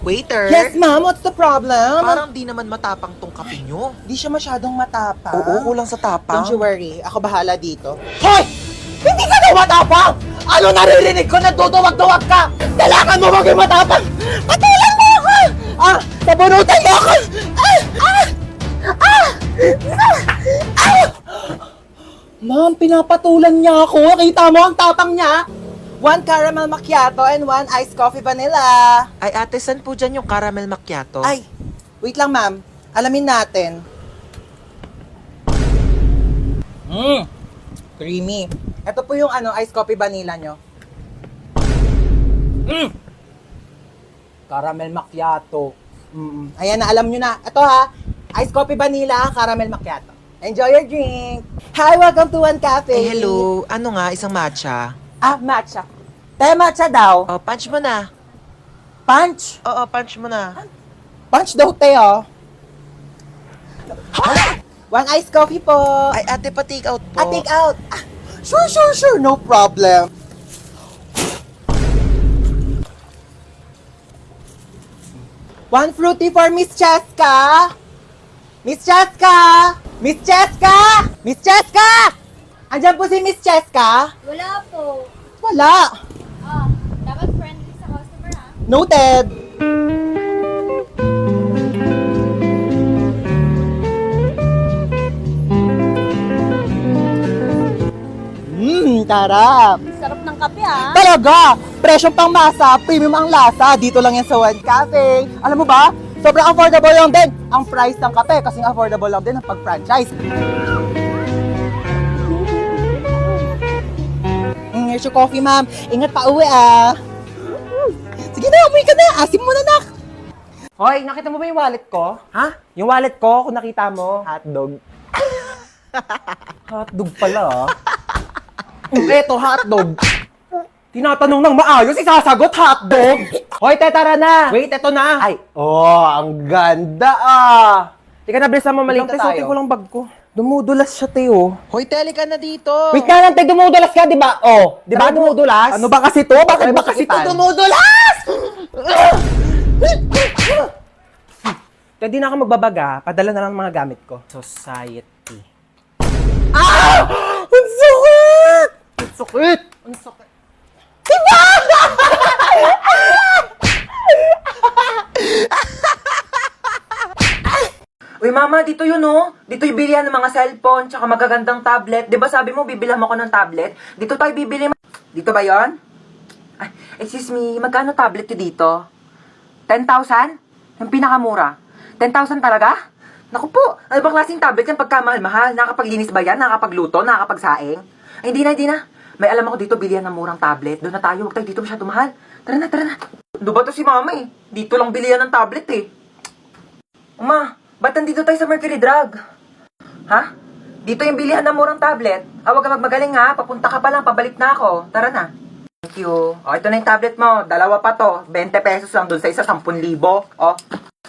Waiter? Yes, ma'am. What's the problem? Parang di naman matapang tong kape nyo. Di siya masyadong matapang. Oo, kulang sa tapang. Don't you worry. Ako bahala dito. Hoy! Hindi ka daw matapang! Ano naririnig ko? Nagduduwag-duwag ka! Kailangan mo maging matapang! Patulan mo ako! Sabunutan mo ako! Ma'am, pinapatulan niya ako. Kita mo ang tapang niya? 1 caramel macchiato and 1 iced coffee vanilla. Ay ate, saan po dyan yung caramel macchiato? Ay, wait lang ma'am. Alamin natin. Creamy. Ito po yung iced coffee vanilla nyo. Caramel macchiato. Ayan na, alam nyo na. Ito ha, iced coffee vanilla, caramel macchiato. Enjoy your drink. Hi, welcome to One Cafe. Eh, hello. Ano nga, isang matcha? Matcha. Te, matcha daw. Oh, punch mo na. Punch. Oo, punch mo na. Punch daw, te, oh. 1 iced coffee po. Ay ate, pa-take out po. Take out. Sure. No problem. One fruity for Miss Cheska. Miss Cheska! Miss Cheska! Miss Cheska! Andiyan po si Miss Cheska? Wala po. Wala. Dapat friendly sa customer ha. Noted. Tarap. Sarap ng kape ha. Talaga! Presyong pang masa, premium ang lasa. Dito lang yan sa One Cafe. Alam mo ba? Sobrang affordable lang din ang price ng kape kasi affordable lang din ang pag-franchise. Here's your coffee, ma'am. Ingat pa uwi, Sige na, umuwi ka na. Asim mo na, nak. Hoy, nakita mo ba yung wallet ko? Ha? Yung wallet ko, kung nakita mo, hotdog. Hotdog pala, Eto, hotdog. Tinatanong ng maayos, isasagot hotdog. Hoy, te, tara na. Wait, eto na. Ay, ang ganda, Tika na, bilis na mamalita tayo. Suotin ko lang bag ko. Dumudulas siya, te, Hoy, teli ka na dito. Wait na lang, te, dumudulas ka, di ba? Di ba dumudulas? Ano ba kasi to? Bakit ba kasi to dumudulas? Te, di na ako magbabaga. Padala na lang mga gamit ko. Society. Ang sakit! Ang sakit! Ang sakit! Uy, mama, dito yun, Dito yung bilihan ng mga cellphone, tsaka magagandang tablet. Di ba sabi mo, bibilhan mo ko ng tablet? Dito tayo bibili. Dito ba yon? Ay, excuse me, magkano tablet yun dito? 10,000? Yung pinakamura. 10,000 talaga? Naku po, ano bang klaseng tablet yan pagkamahal-mahal? Nakakapaglinis ba yan? Nakakapagluto? Nakakapagsaing? Ay, hindi na. May alam ako dito, bilihan ng murang tablet. Doon na tayo, huwag tayo dito masyado mahal. Tara na. Ano ba to si mama Dito lang bilihan ng tablet Uma, ba't nandito tayo sa Mercury Drug? Ha? Dito yung bilihan ng murang tablet. Huwag ka magmagaling ha, papunta ka pa lang, pabalik na ako. Tara na. Thank you. Ito na yung tablet mo. Dalawa pa to. 20 pesos lang doon sa isa, 10,000.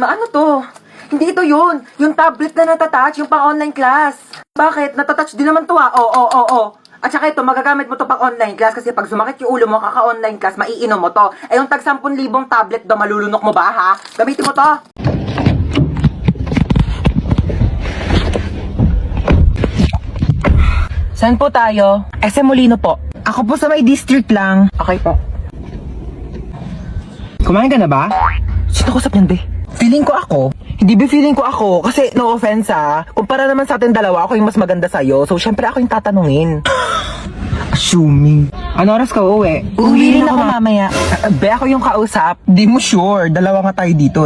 Maano to? Hindi ito yun. Yung tablet na natatouch, yung pang-online class. Bakit? Natatouch din naman to Oo. At saka ito, magagamit mo to pang online class kasi pag sumakit yung ulo mo, kaka-online class, maiinom mo to. Yung tag 10,000 tablet do, malulunok mo ba ha? Gamitin mo to. Saan po tayo? SM Molino po. Ako po sa may district lang. Okay po. Kumain ka na ba? Sino kusap niyan, be? Feeling ko ako. Hindi ba feeling ko ako? Kasi no offense kumpara naman sa atin dalawa, ako yung mas maganda sa'yo. So syempre ako yung tatanungin. Assuming. Ano oras ka uuwi? Uuwi rin ako mamaya. Be, ako yung kausap. Di mo sure. Dalawa nga tayo dito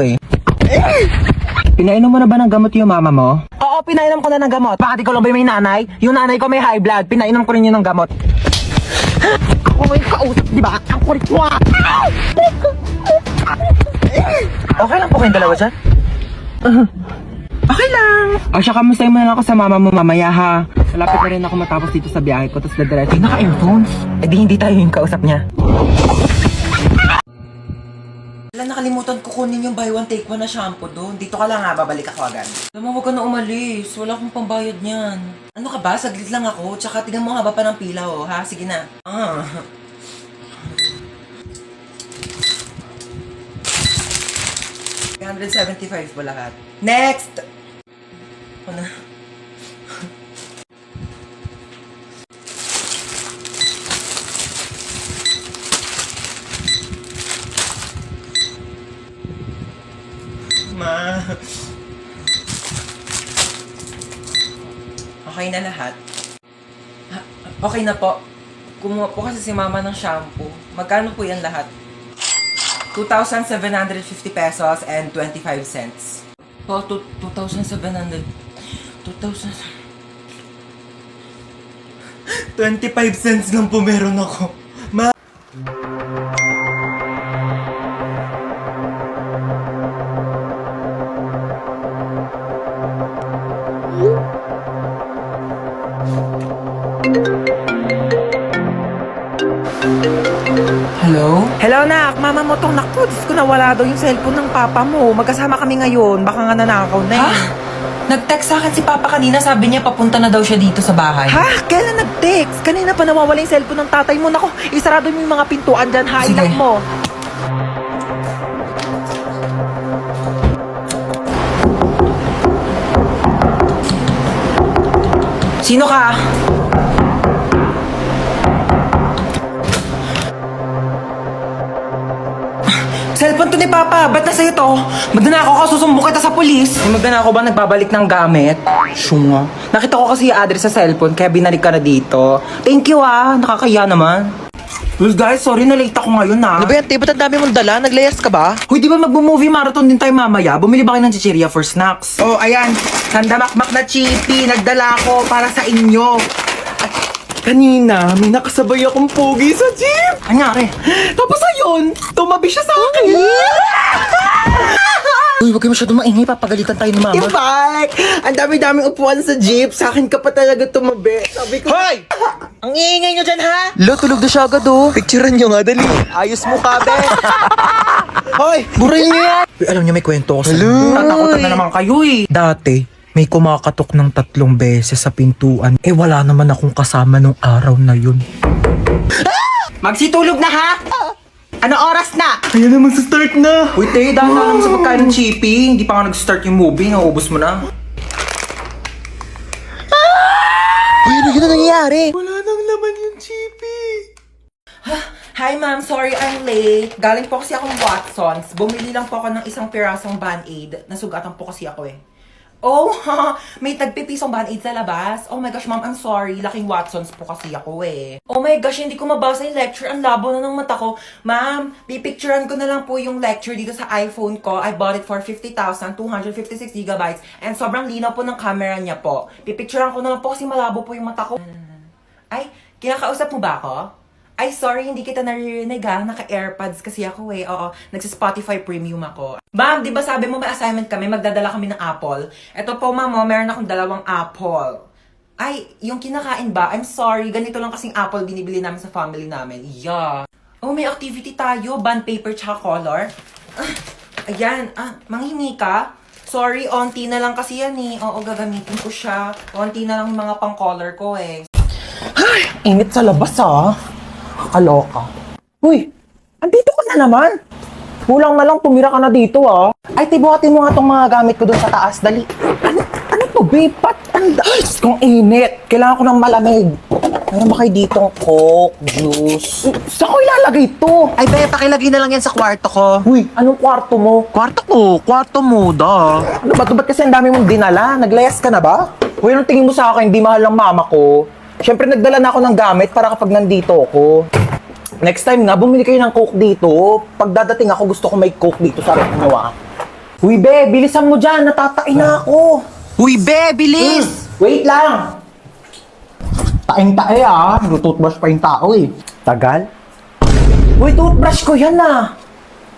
Pinainom mo na ba ng gamot yung mama mo? Oo, pinainom ko na ng gamot. Bakit ikaw lang ba may nanay? Yung nanay ko may high blood. Pinainom ko rin yun ng gamot. Ako may kausap, di ba? Ang kulit mo Okay lang po kayong dalawa dyan? Okay lang. O siya, kamustahin mo na lang ako sa mama mo mamaya ha. Malapit na rin ako matapos dito sa biyahe ko, tapos dadiretso. Naka-earphones? Eh di hindi tayo yung kausap niya. Wala, nakalimutan ko kunin yung buy one take one na shampoo doon. Dito ka lang ha, babalik ako agad. Alam mo, huwag ka na umalis. Wala akong pambayad niyan. Ano ka ba? Saglit lang ako. Tsaka tignan mo haba pa ng pila ha. Sige na. 375 po lahat. Next! Ano? Ma. Okay na lahat? Okay na po. Kumuha po kasi si mama ng shampoo. Magkano po yan lahat? 2,750 pesos and 25 cents. Oh, 2,700. 2,000. 25 cents lang po meron ako. Ma. Hello? Hello, nak. Mama mo tong naku. Diyos ko, nawala daw yung cellphone ng papa mo. Magkasama kami ngayon. Baka nga nanakaw na Ha? eh. Nag-text sa akin si Papa kanina, sabi niya papunta na daw siya dito sa bahay. Ha? Kailan nag-text? Kanina pa nawawala yung cellphone ng tatay mo. Naku, isarado mo yung mga pintuan dyan. Ha, Sige. ilang mo. Sino ka? Cellphone to ni Papa. Ba't nasa ito? Magnanakaw ka, susumbong kita sa polis. May magnanakaw ba nagbabalik ng gamit? Syunga. Nakita ko kasi yung address sa cellphone, kaya binalik ka na dito. Thank you nakakaya naman. Well guys, sorry na late ako ngayon Ano ba yan, te? Ba't ang dami mong dala? Naglayas ka ba? Hoy, di ba magbo-movie marathon din tayo mamaya? Bumili ba kayo ng chichirya for snacks? Oh, ayan. Sandamakmak na chippy. Nagdala ko para sa inyo. Kanina, may nakasabay akong pogi sa jeep. Anyari? Tapos ayun, tumabi siya sa akin. Uy, huwag kayo masyado maingay. Papagalitan tayo ni Mama. Ibak! Ang dami-daming upuan sa jeep. Sa akin ka pa talaga tumabi. Sabi ko, Hoy! Ang iingay nyo dyan, ha? Lo, tulog na siya agad oh. Picturean nyo nga, dali. Ayos mo ka, be. Hoy! Burayin niyo yan. Uy, alam niyo, may kwento ko sa Tatakutan na naman kayo Dati, may kumakatok ng 3 beses sa pintuan. Eh, wala naman akong kasama nung araw na yun. Magsitulog na, ha? Ano oras na? Ayan na, magsa-start na. Uy, te, dahil lang sa pagkain ng chippy. Hindi pa nga nag-start yung movie. Naubos mo na. Uy, ano yun na nangyayari? Wala nang laman yung chippy. Hi, ma'am. Sorry I'm late. Galing po kasi akong Watsons. Bumili lang po ako ng isang pirasong Band-Aid. Nasugatan po kasi ako eh. Oh, may tagpipisong Band-Aid sa labas. Oh my gosh, ma'am, I'm sorry. Laking Watsons po kasi ako eh. Oh my gosh, hindi ko mabasa yung lecture. Ang labo na ng mata ko. Ma'am, pipicturean ko na lang po yung lecture dito sa iPhone ko. I bought it for 50,256 gigabytes. And sobrang linaw po ng camera niya po. Pipicturean ko na lang po kasi malabo po yung mata ko. Ay, kinakausap mo ba ako? Ay, sorry, hindi kita naririnig Naka-AirPods kasi ako eh. Oo, nagsa-Spotify Premium ako. Ma'am, di ba sabi mo may assignment kami, magdadala kami ng apple? Eto po, ma'am, meron akong 2 apple. Ay, yung kinakain ba? I'm sorry, ganito lang kasing apple binibili namin sa family namin. Yeah. Oh, may activity tayo. Bond paper tsaka color. Ayan, manghingi ka? Sorry, onti na lang kasi yan eh. Oo, gagamitin ko siya. Onti na lang yung mga pang-color ko eh. Init sa labas Kakaloka. Uy, andito ka na naman. Kulang na lang, tumira ka na dito Ay, tibuhatin mo nga tong mga gamit ko dun sa taas. Dali. Ano to, babe? Kung init. Kailangan ko ng malamig. Meron ba kayo ditong Coke, juice? Saan ko ilalagay to? Ay, be, pakilagay na lang yan sa kwarto ko. Uy, anong kwarto mo? Kwarto mo, da. Ano ba to? Ba't kasi ang dami mong dinala? Naglayas ka na ba? Uy, anong tingin mo sa akin? Di mahal ng mama ko. Siyempre, nagdala na ako ng gamit para kapag nandito ako. Next time nga, bumili kayo ng Coke dito. Pag dadating ako, gusto ko may Coke dito sa rep nyo, Uy, be, bilisan mo dyan. Natatain na ako. Uy, be, bilis! Wait lang. Taing-tae, Toothbrush pa yung tao, Tagal? Uy, toothbrush ko yan,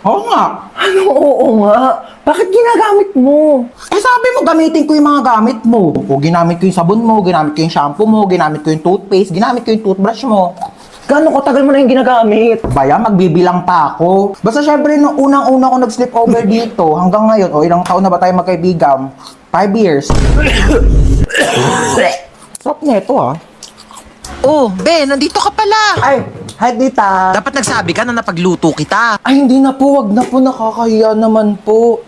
Oo nga. Ano oo nga? Bakit ginagamit mo? Sabi mo gamitin ko yung mga gamit mo. O ginamit ko yung sabon mo, ginamit ko yung shampoo mo, ginamit ko yung toothpaste, ginamit ko yung toothbrush mo. Gano'ng katagal mo na yung ginagamit? Baya, magbibilang pa ako. Basta syempre, nung unang-una ko nag-sleep over dito, hanggang ngayon, ilang taon na ba tayo magkaibigan? 5 years. Sarap nito, Oh, be, nandito ka pala. Ay, hi, Dita. Dapat nagsabi ka na napagluto kita. Ay, hindi na po. Wag na po. Nakakahiya naman po.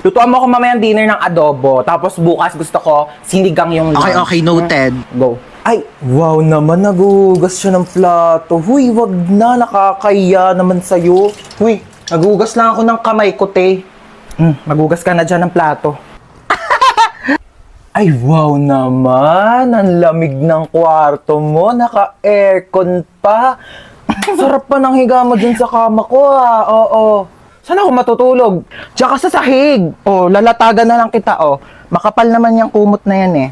Lutuan mo ako mamayang dinner ng adobo. Tapos bukas gusto ko sinigang yung lunch. Okay, noted. Go. Ay, wow naman, nagugas siya ng plato. Huy, wag na, nakakaya naman sa'yo. Huy, nagugas lang ako ng kamay ko, te. Magugas ka na dyan ng plato. Ay, wow naman, ang lamig ng kwarto mo, naka-aircon pa. Sarap pa ng higa mo dyan sa kama ko, ah. Oo. Saan ako matutulog? Diyan ka sa sahig. Oh, lalatagan na lang kita, oh. Makapal naman yung kumot na yan, eh.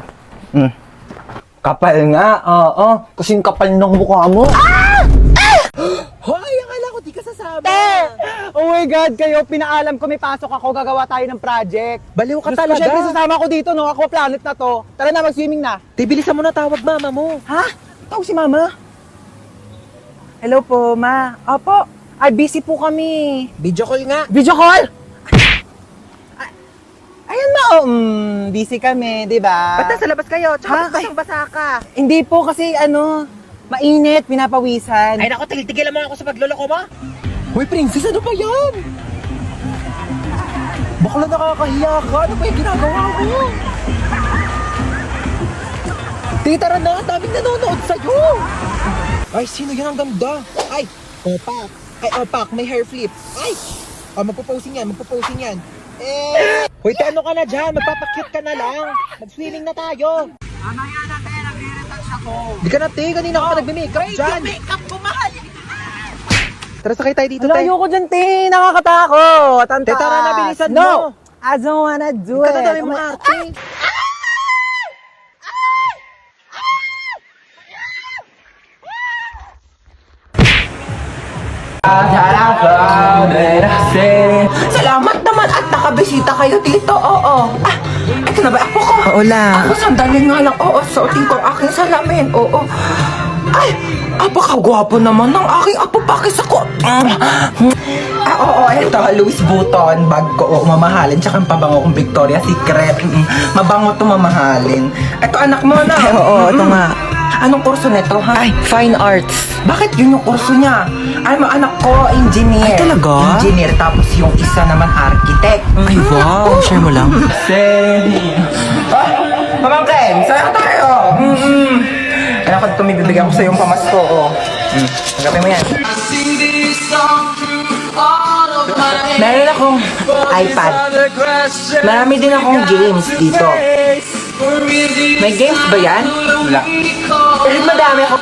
Kapal nga, oo. Kasing kapal ng mukha mo. Hoy, akala ko di ka sasama. Oh my God, kayo, pinaalam ko may pasok ako, gagawa tayo ng project. Baliw ka Diyos ko, talaga. syempre sasama ko dito, no? Ako planet na to. Tara na, mag-swimming na. Te, bilisan mo na tawag mama mo. Ha? Tawag si Mama? Hello po, Ma. Opo. Ay, busy po kami. Video call nga. Video call? Ayan na, oh. Busy kami, di ba? Ba't nasa labas kayo? Tsaka Ha? basang-basa ka. Hindi po kasi, mainit, pinapawisan. Ay naku, tigil-tigilan mo ako sa pagloloko mo. Hoy, princess, ano ba yan? Bakla nakakahiya ka. Ano ba yung ginagawa mo? Tara na, daming nanonood sa'yo. Ay, sino yan ang ganda? Ay, opak. Ay, opak, may hair flip. Ay, magpo-posing yan. Hoy, te, ano ka na dyan? Magpapakyut ka na lang. Mag-swimming na tayo. Di ka na, te. Kanina ka pa nagme-makeup dyan. Make-up ko, mahal. Tara, sakay tayo dito, Wala, te. ayoko dyan, te. Nakakatakot. Ang Te, tara na, taas. bilisan No! mo. I don't wanna do Ikaw na it. dami mga ate. Salamat naman at nakabisita kayo dito. Oo. Ah, ito na ba ako ko? Oo lang. Ako sandali nga lang. Oo, suotin ko ang aking salamin. Oo. Ay, apakagwapo naman ng aking apo. Pakis ako. Oo, ito. Louis Vuitton. Bag ko. Oo, mamahalin. Tsaka ang pabango kong Victoria's Secret. Mabango to mamahalin. Ito, anak mo na. Ay, oo, ito nga. Anong kurso nito, ha? Ay, fine arts. Bakit yun yung kurso niya? Alam mo, anak ko, engineer. Ay, talaga? Engineer, tapos yung isa naman architect. Ay, wow. Share mo lang. Pamangkin, sa'yo tayo. Anak ko, ito may bibigyan ko sa yung pamasko. Oh. Tagapin mo yan. Meron akong iPad. Marami din akong games dito. May games ba yan? Wala. Pero madami ako.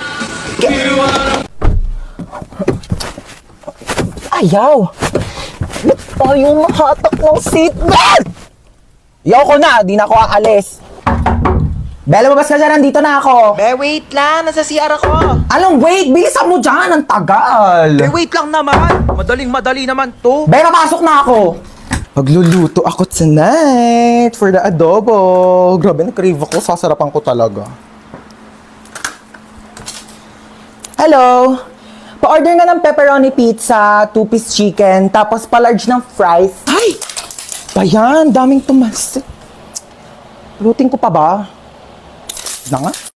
Ayaw! Ba't tayo mahatak ng seatbelt? Yaw ko na, di na ako aalis. Bella, mabas ka dyan, nandito na ako. Be, wait lang. Nasa CR ako. Anong wait? Bilisan mo dyan, ang tagal. Be, wait lang naman. Madaling-madali naman to. Bella, pasok na ako. Magluluto ako tonight for the adobo. Grabe, na-crave ako. Sasarapan ko talaga. Hello? Pa-order nga ng pepperoni pizza, 2-piece chicken, tapos pa-large ng fries. Ay! Bayan, daming tumas. Lutin ko pa ba? Na nga?